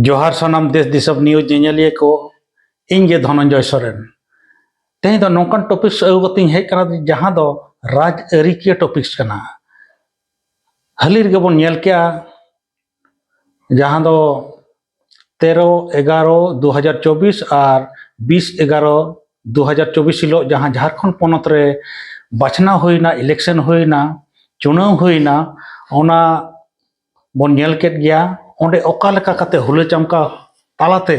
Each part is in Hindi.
जोहार सनाम देश दिसम न्यूज नेलिए को इंगे धनंजय सोरेन तेज दो नौकन टॉपिक्स अगुगती हेज कना जहां दो राजआरिकीय टॉपिक्स कना हाली रे बन नेल के जहां दो 13/11/2024 और 20/11/2024 हिलो जहां झारखंड पोनत रे बाछना होइना इलेक्शन होइना चुनाव होइना ओना बन नेल केट गया ओंडे ओका लेका कते हुले चमका तालाते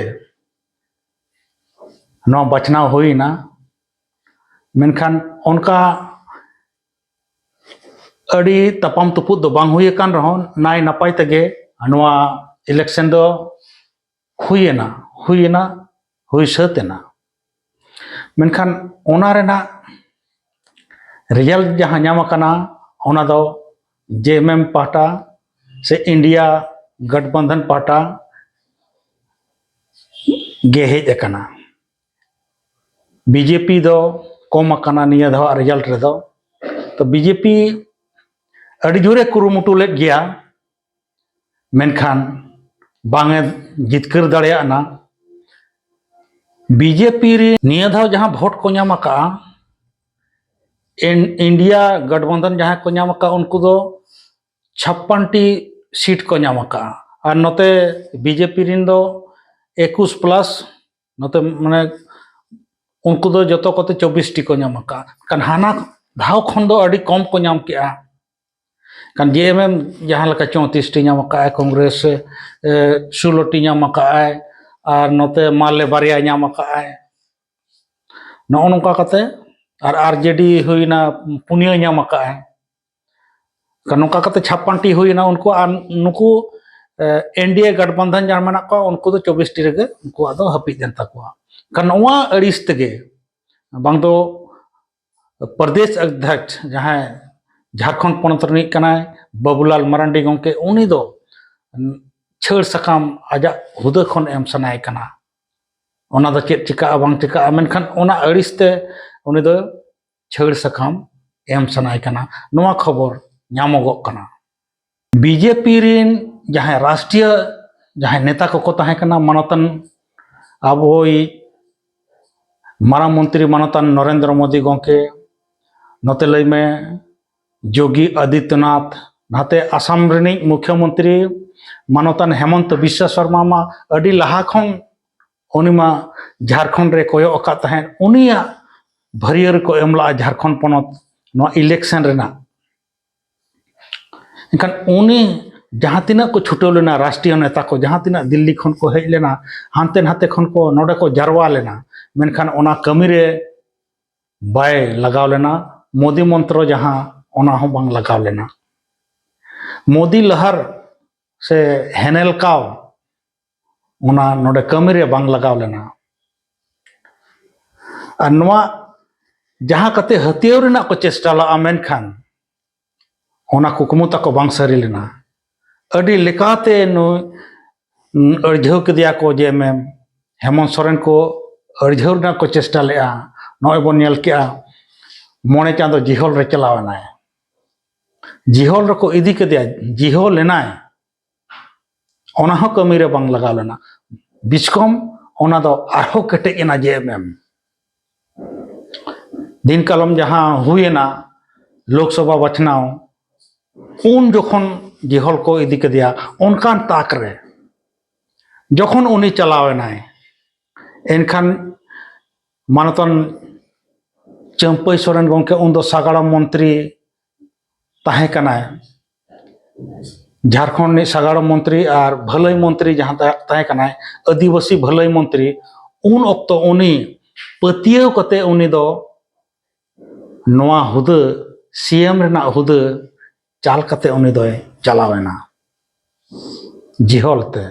नो बाछना होइना मेनखान उनका अड़ी तपम तुपुद दो बांग हुई कान रहो नाय नपाय तगे नोआ इलेक्शन दो हुईना हुई सतेना मेनखान ओना रेना रिजल्ट जहां न्यामा कना ओना दो जेएमएम पार्टा से इंडिया गठबंधन पार्टा गे हेज अकना बीजेपी दो कम अकना निया दो रिजल्ट रे दो तो बीजेपी अड़ी जोरे कुरुमुटु लेत गया मेनखान बांगे जितकर दाड़ेयाना बीजेपी रे निया धाव जहां वोट को न्याम का इंडिया गठबंधन जहां को न्याम का उनको दो 56टी सीट को न्याम का और नोते बीजेपी रिन दो 21 प्लस नोते माने उनको दो जतो कोते 24 टी को न्याम का कान हाना धाव खन दो अड़ी कम को न्याम के कान जेएमएम जहां लका 34 टी न्याम का कांग्रेस 16 टी न्याम का और नोते माले बारिया न्याम का नो नोका कते और आरजेडी हुईना पुनिया न्याम का नौका कते 56टी हुईना उनको नुकु एनडीए गठबंधन जहां मना को उनको दो 24 टी रेगे उनको आदो हपी देन तकवा कान नोआ अड़िस तेगे बांग दो प्रदेश अध्यक्ष जहां झारखंड पोनत रनिक कनाय बाबूलाल मरांडी गंके उनी दो छेड़ सकाम आजा हुदा खन एम सनाय कना ओना दो चेत चिका बांग चिका मेनखान ओना अड़िसते उनी दो छेड़ सकाम एम सनाय कना नोआ खबर ᱧᱟᱢᱚᱜᱚᱜ कना बीजेपी रिन जहां राष्ट्रीय जहां नेता को ताहे कना मानतन आबोई मारा मंत्री मानतन नरेंद्र मोदी गंके नते लई में योगी आदित्यनाथ नाते आसाम रिनी मुख्यमंत्री मानतन हेमंत बिश्व शर्मा मा अडी लहा खन उनिमा झारखंड रे कोयो अका ताहे उनिया भरियर को एमला झारखंड पोनत नो इलेक्शन रेना इनखान उनी जहां तिना को छुटो लेना राष्ट्रीय नेता को जहां तिना दिल्ली खन को हेज लेना हानते नाते खन को नोडे को जारवा लेना मेनखान ओना कमी रे बाय लगाव लेना मोदी मंत्र जहां ओना हो बांग लगाव लेना मोदी लहर से हेनेल काव ओना नोडे कमी रे बांग लगाव लेना और नोआ जहां कते हथियार रेना को चेष्टा ला मेनखान ओना कुकमु तक बांग सरी लेना अड़ी लेकाते नु अर्झव कदिया को जेएमएम हेमंत सोरेन को अर्झव ना को चेष्टा लेआ नय बन नेल के मोने चांदो जिहोल रे चलावना जिहोल रे को इदी कदिया जिहोल लेनाय ओना हो कमी रे बांग लगा लेना बिस्कम ओना दो आरो कटे एना जेएमएम दिन कलम जहां हुएना लोकसभा बचनाव उन जखन जिहल को इदी कदिया उनकान ताक रे जखन उनी चलावेनाय एनखान मानतन चंपई सोरेन गंके उन दो सागाड़म मंत्री ताहे कनाय झारखंड नि सागाड़म मंत्री और भलाई मंत्री जहां ताहे कनाय आदिवासी भलाई मंत्री उन ऑक्तो उनी पतियो कते उनी दो नोआ हुदा सीएम रेना हुदा चाल कते उनी दोय चलावेना जिहलते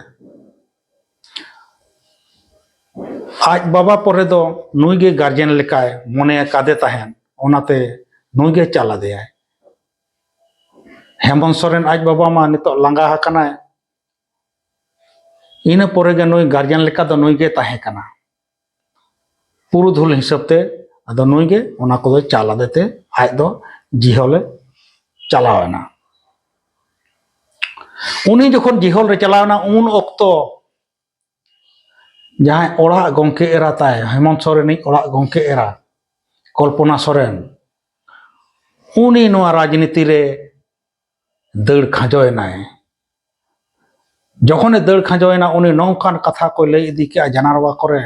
आज बाबा परे दो नुई गे गार्जियन लेकाय मने कादे ताहेन ओनाते नुई गे चला देय हेमंत सोरेन आज बाबा मा नितो लांगा हकनाय इना परे गे नुई गार्जियन लेका दो नुई गे ताहे कना पुरुधुल हिसाब ते अदो नुई गे ओना को चला देते आज दो जिहले चलावना उनी जखन जिहल रे चलावना उन ऑक्तो जहाँ ओड़ा गोंके एरा ताय हेमंत सोरेन ओड़ा गोंके एरा कल्पना सोरेन उनी नोआ राजनीति रे दड़ खाजोयनाय जखने दड़ खाजोयना उनी नौकान कथा को लई इदी के जनारवा करे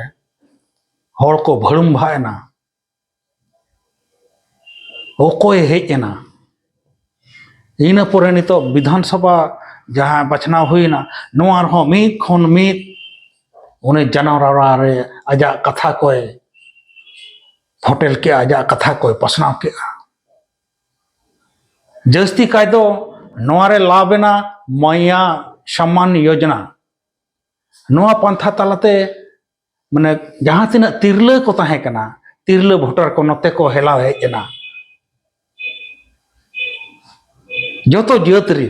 हर को भड़ुम भाएना ओकोय हेजना इन परे नितो विधानसभा जहाँ बचनाव हुईना नोआ रहो मीत खन मीत उनी जनारवा रे आजा कथा कोय होटल के आजा कथा कोय पसनाव के जस्ती काय दो नोआरे लाभेना मैया सम्मान योजना नोआ पंथा तलाते माने जहाँ तिना तिरले को ताहे कना तिरले वोटर को नते को हेलाव हेजना जोतो जातरी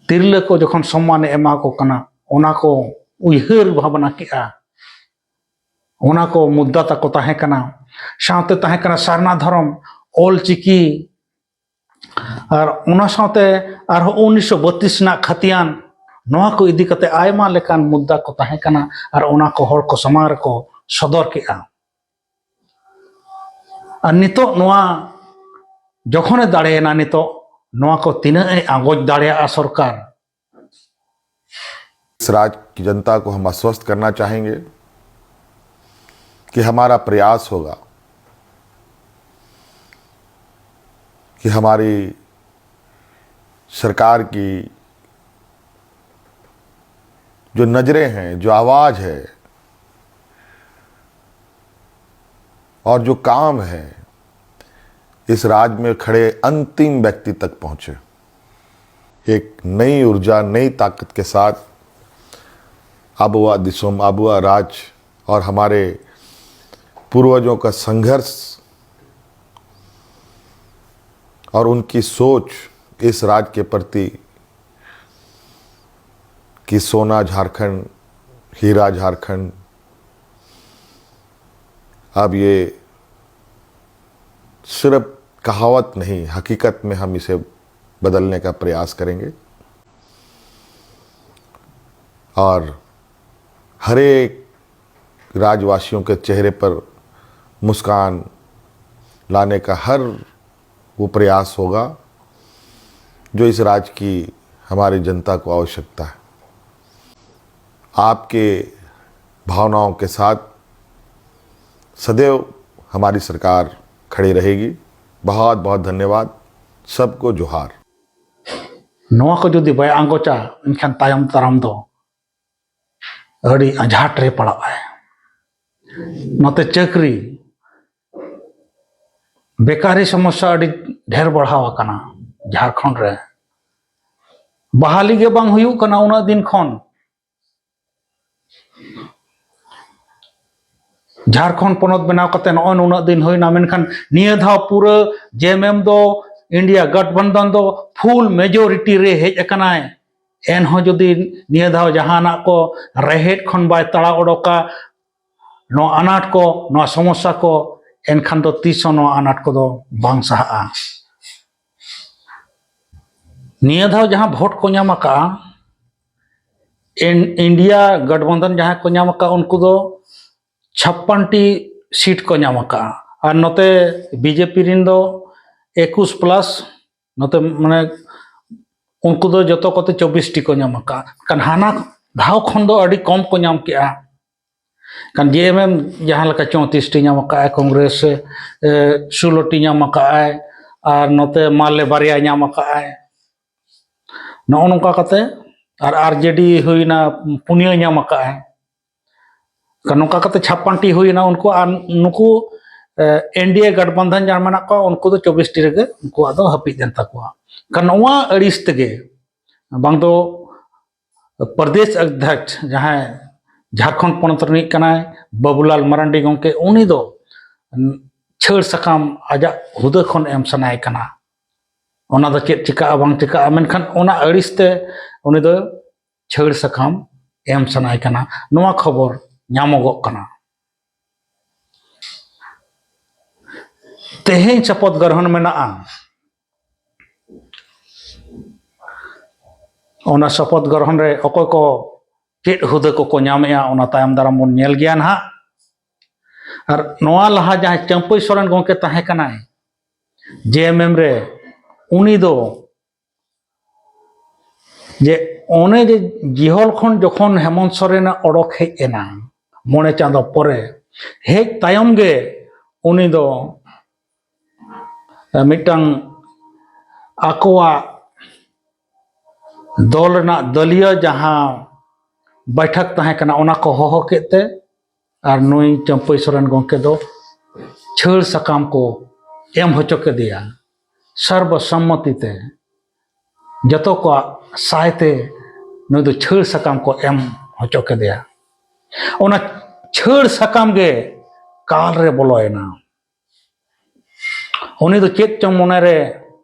तिरले को जखन सम्मान एमा को कना ओना को उयहर भावना केआ ओना को मुद्दा तक ताहे कना साथे ताहे कना सारना धर्म ओल चिकी और ओना साथे आर 1932 ना खतियान नोआ को इदी कते आयमा लेकान मुद्दा को ताहे कना और ओना को हर को समार को सदर केआ और नितो नोआ जखने दाड़ेना नितो नोआ को तीना आगोज दाड़ेया सरकार। इस राज्य की जनता को हम आश्वस्त करना चाहेंगे कि हमारा प्रयास होगा कि हमारी सरकार की जो नजरें हैं, जो आवाज है और जो काम है इस राज्य में खड़े अंतिम व्यक्ति तक पहुंचे। एक नई ऊर्जा, नई ताकत के साथ आबुआ दिसोम, आबुआ राज और हमारे पूर्वजों का संघर्ष और उनकी सोच इस राज्य के प्रति कि सोना झारखंड, हीरा झारखंड, अब ये सिर्फ कहावत नहीं, हकीकत में हम इसे बदलने का प्रयास करेंगे और हर एक राज्यवासियों के चेहरे पर मुस्कान लाने का हर वो प्रयास होगा जो इस राज्य की हमारी जनता को आवश्यकता है। आपके भावनाओं के साथ सदैव हमारी सरकार खड़ी रहेगी। बहुत बहुत धन्यवाद, सबको जोहार। नोआ को जुदी बाय आंगोचा इनखान तायम ताराम दो अड़ी आझाट रे पड़ा है नते चक्री बेकारी समस्या अड़ी ढेर बढ़ाव कना झारखंड रे बहाली के बांग हुयु कना उना दिन खन झारखंड पनत बनाव कते नॉन उना दिन होइना मेनखान निया धाव पूरा जेएमएम दो इंडिया गठबंधन दो फुल मेजोरिटी रे हेज अकनाय एन हो जदि निया धाव जहाना को रहेट खन बाय तड़ा ओडोका नो अनाट को नो समस्या को एनखान दो तीसो नो अनाट को दो बांग सहा निया धाव जहां वोट को नाम का इंडिया गठबंधन जहां को नाम का उनको दो 56टी सीट को नाम का और नोते बीजेपी रिन दो 21 प्लस नोते माने उनको दो जतो कोते 24 टी को नाम का कान हाना धाव खन दो अड़ी कम को नाम के कान जेएमएम जहां लका 34 टी नाम का कांग्रेस 16 टी नाम का और नोते माले बारिया नाम का नौका कते और आरजेडी हुईना पुनिया नाम का नौका कते 56टी हुईना उनको और नुकु एनडीए गठबंधन जहां मना को उनको दो 24 टी रेगे उनको आदो हपी देन तकवा कान नोआ अड़िस तेगे बांग दो प्रदेश अध्यक्ष जहां झारखंड पनत रनिक कनाय बाबूलाल मरांडी गंके उनी दो छेड़ सकाम आजा हुदा खन एम सनाय कना ओना दो चेक चिका बांग चिका मेनखान ओना अड़िसते उनी दो छेड़ सकाम एम सनाय कना नोआ खबर ᱧᱟᱢᱚᱜᱚᱜ कना तेहें शपथ ग्रहण मेना ओना शपथ ग्रहण रे अकोय को चेद हुदा को नामेया उना तायम दाराम बन नेल गया ना और नोआ लहा जहाँ चंपई सोरेन गोंके ताहे कनाय जेएमएम रे उनी दो जे ओने जे जिहल खन जखन हेमंत सोरेन ओडक हेज एना मोने चांदो परे हेज तायम गे उनी दो मिटंग आकोआ दल ना दलिया जहाँ बैठक ताहे कना ओना को होहो केते और नुई चंपई सोरेन गोंके दो छेड़ सकाम को एम होचो के दिया सर्वसम्मति ते जतो को सायते नुई दो छेड़ सकाम को एम होचो के दिया ओना छेड़ सकाम गे काल रे बोलोयना उनी दो चेत चंग मोने रे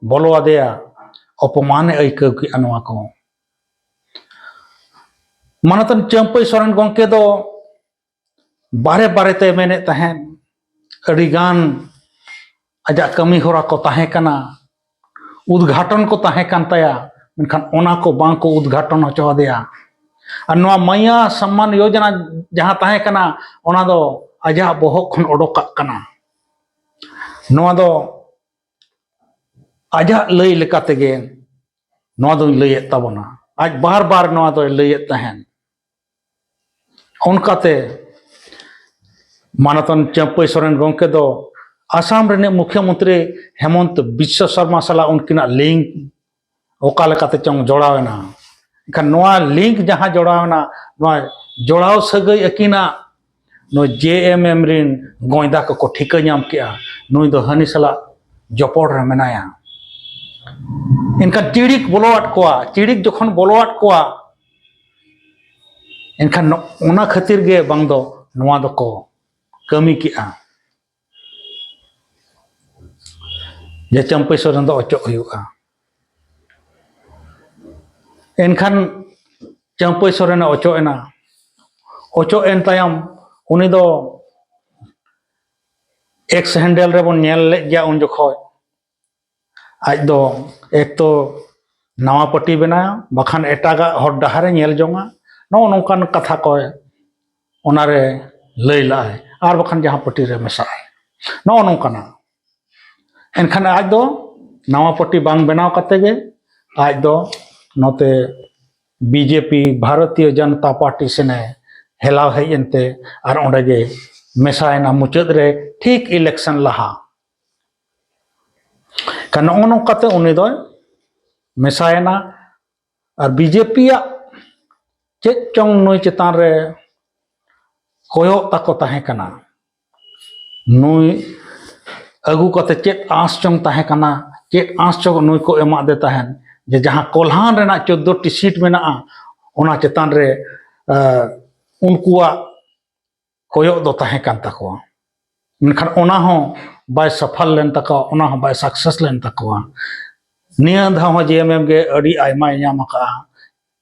बोलो आदेया अपमान ऐकव की अनवा को मानतन चंपई सोरेन गोंके दो बारे बारे ते मेने तहन अड़ीगान आजा कमी होरा को ताहे कना उद्घाटन को ताहे कान ताया मेनखान ओना को बांग को उद्घाटन होचो दिया और नोआ मैया सम्मान योजना जहाँ ताहे कना ओना दो आजा बोहक खन ओडोका कना नोआ दो आजा लई लेका तेगे नोआ दो लईएत ताबोना आज बार बार नोआ दो लईएत तहन उनकाते मानतन चंपई सोरेन गोंके दो आसाम रे मुख्यमंत्री हेमंत बिश्व शर्मा साला उनकिना लिंक ओका लेकाते चंग जोड़ावेना इनखान नोआ लिंक जहाँ जोड़ावेना नोआ जोड़ाव सगई अकिना नो जेएमएम रिन गोयदा को ठिका नाम किया नुई दो हनी साला जपड़ रे मेनाया इनका चिड़िक बोलोआट कोआ चिड़िक जखन बोलोआट कोआ इनखान ओना खातिर गे बांग दो नोआ दो को कमी किया जे चंपई सोरेन दो अचो हुआ इनखान चंपई सोरेन अचो एना अचो एन तायम उनी दो एक्स हैंडल रे बन नेल ले गया उन जखो आज दो एक तो नवा पट्टी बना बखान एटागा हर डहारे नेल जोंगा नो नोंकान कथा को ओनारे लई लाए और बखान जहाँ पट्टी रे मेसा नो नोंकाना एनखान आज दो नवा पट्टी बांग बनाव कते गे आज दो नोते बीजेपी भारतीय जनता पार्टी से ने हेलाव है एनते और ओंडे गे मेसायना मुचाद रे ठीक इलेक्शन लहा का नो नोंकाते उनी दो मेसायना और बीजेपी चेक चोंग नुई चेतान रे कोयो ताको ताहे कना नुई अगु कते चेक आस चोंग ताहे कना चेक आस चोंग नुई को एमा दे ताहन जे जहाँ कोल्हान रेना 14 टी सीट मेना ओना चेतान रे उनकुआ कोयो दो ताहे कान ताको मेनखान ओना हो बाय सफल लेन ताको ओना हो बाय सक्सेस लेन ताको निया धाव जेएमएम गे अड़ी आयमा नाम का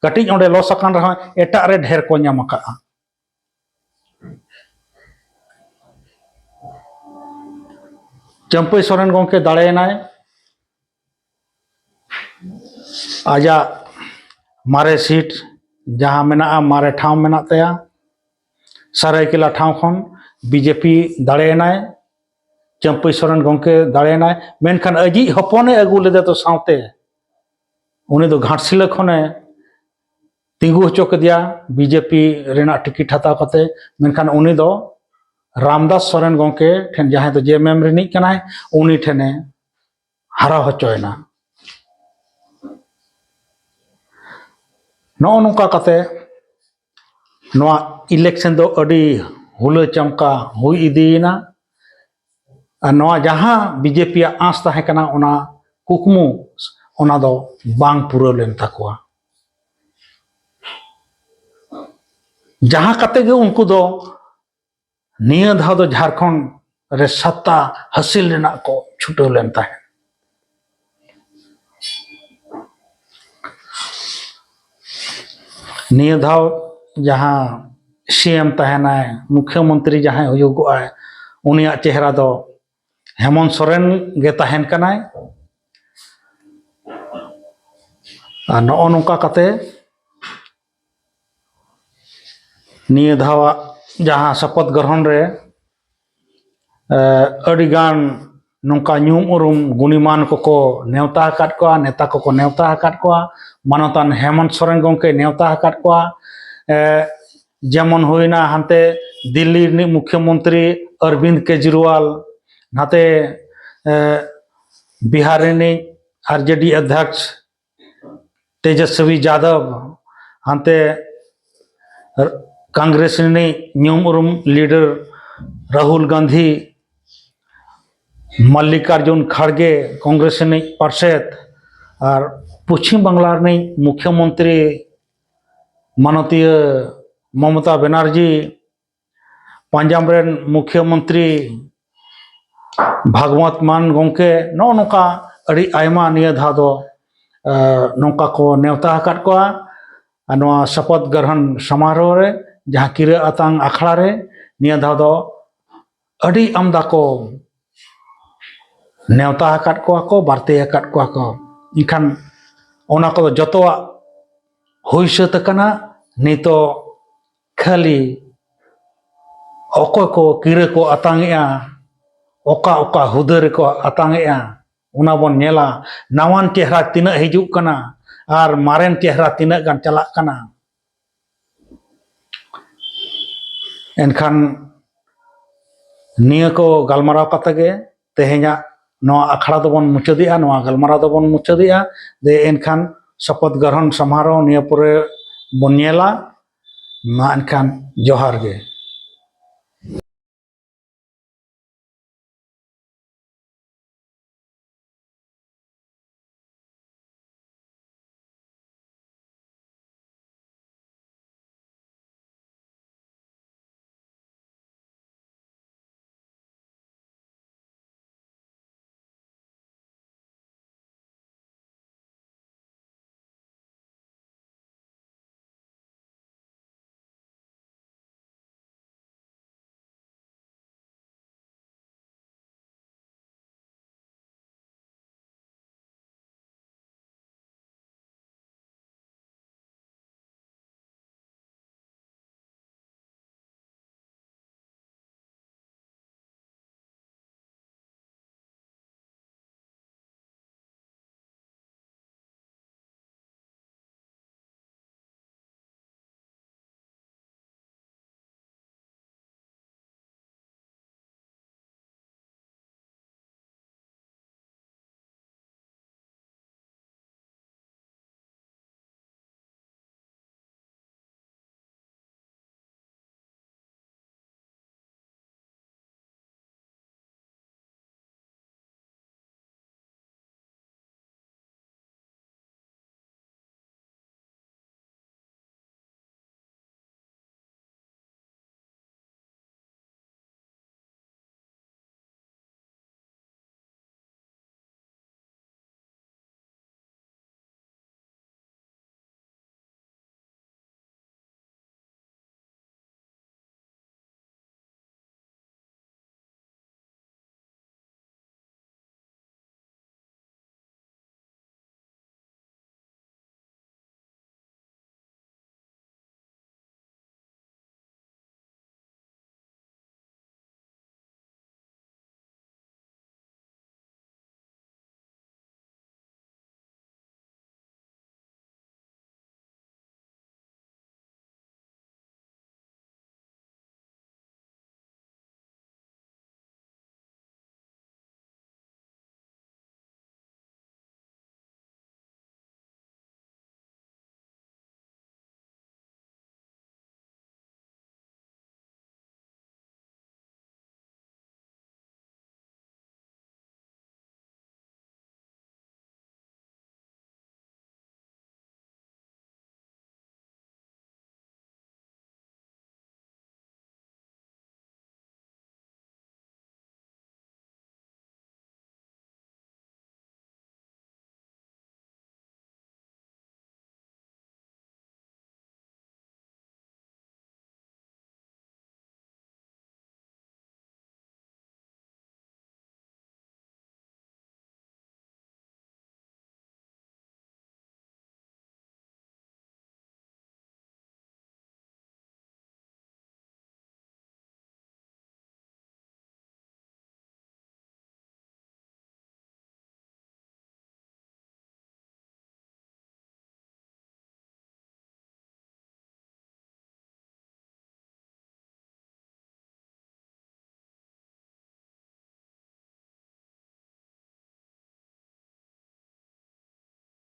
कटिज ओंडे लॉस अकान रहा एटा रे ढेर को नाम का चंपई सोरेन गोंके दाड़ेनाय आजा मारे सीट जहाँ मेना मारे ठाव मेना तया सरायकेला ठाव खन बीजेपी दाड़ेनाय चंपई सोरेन गोंके दाड़ेनाय मेनखान अजी हपने अगू लेदे तो सावते उनी दो घाटसिला खने तिंगू होचो कदिया बीजेपी रेना टिकट हताव कते मेनखान उनी दो रामदास सोरेन गोंके ठेन जहाँ तो जेएमएम रिनिक कनाय उनी ठेने हरा होचोयना नो नोंका कते नोआ इलेक्शन दो अड़ी हुला चमका हुई इदीना और नोआ जहाँ बीजेपी आस ताहे कना ओना कुकमु ओना दो बांग पूरा लेन ताकुआ जहाँ कते गे उनको दो निया धाव दो झारखंड रे सत्ता हासिल रेना को छुटो लेन ताहे निया धाव जहाँ सीएम तहना मुख्यमंत्री जहाँ हुयुगोआ उनिया चेहरा दो हेमंत सोरेन गे तहन कनाय और नो नोंका कते निये धावा जहाँ शपथ ग्रहण रे अडिगान नौका ᱧᱩᱢ उरुम गुणीमान को नेवता हकात को नेता को नेवता हकात को मानतान हेमंत सोरेन गंके नेवता हकात को जेमन होइना हानते दिल्ली रि मुख्यमंत्री अरविंद केजरीवाल नाते बिहार रि आरजेडी अध्यक्ष तेजस्वी यादव हानते कांग्रेस रि ᱧᱩᱢ उरुम लीडर राहुल गांधी मल्लिकार्जुन खड़गे कांग्रेस पार्षद और पश्चिम बांग्ला मुख्यमंत्री माननीय ममता बनर्जी पंजाब मुख्यमंत्री भगवंत मान गंके नौका अड़ी आयमा निया धा दो नौका को नेवता हकात को शपथ ग्रहण समारोह रे जहाँ किरा आतांग अखड़ा रे निया धा दो अड़ी आमदा को नेवता हकात को बारते हकात को इनखान ओना को जतवा हुई सात कना नितो खाली अकोय को किरा को आतांगेआ ओका ओका हुदर को आतांगेआ उना बन नेला नवान चेहरा तिना हिजुक कना और मारेन चेहरा तिना गान चलाक कना एनखान निया को गलमाराव कतगे तेहेኛ नवा अखड़ा दबन मुचादिया नवा गलमाराव दबन मुचादिया दे एनखान शपथ ग्रहण समारोह निया पुरे बन नेला मा एनखान जोहार गे।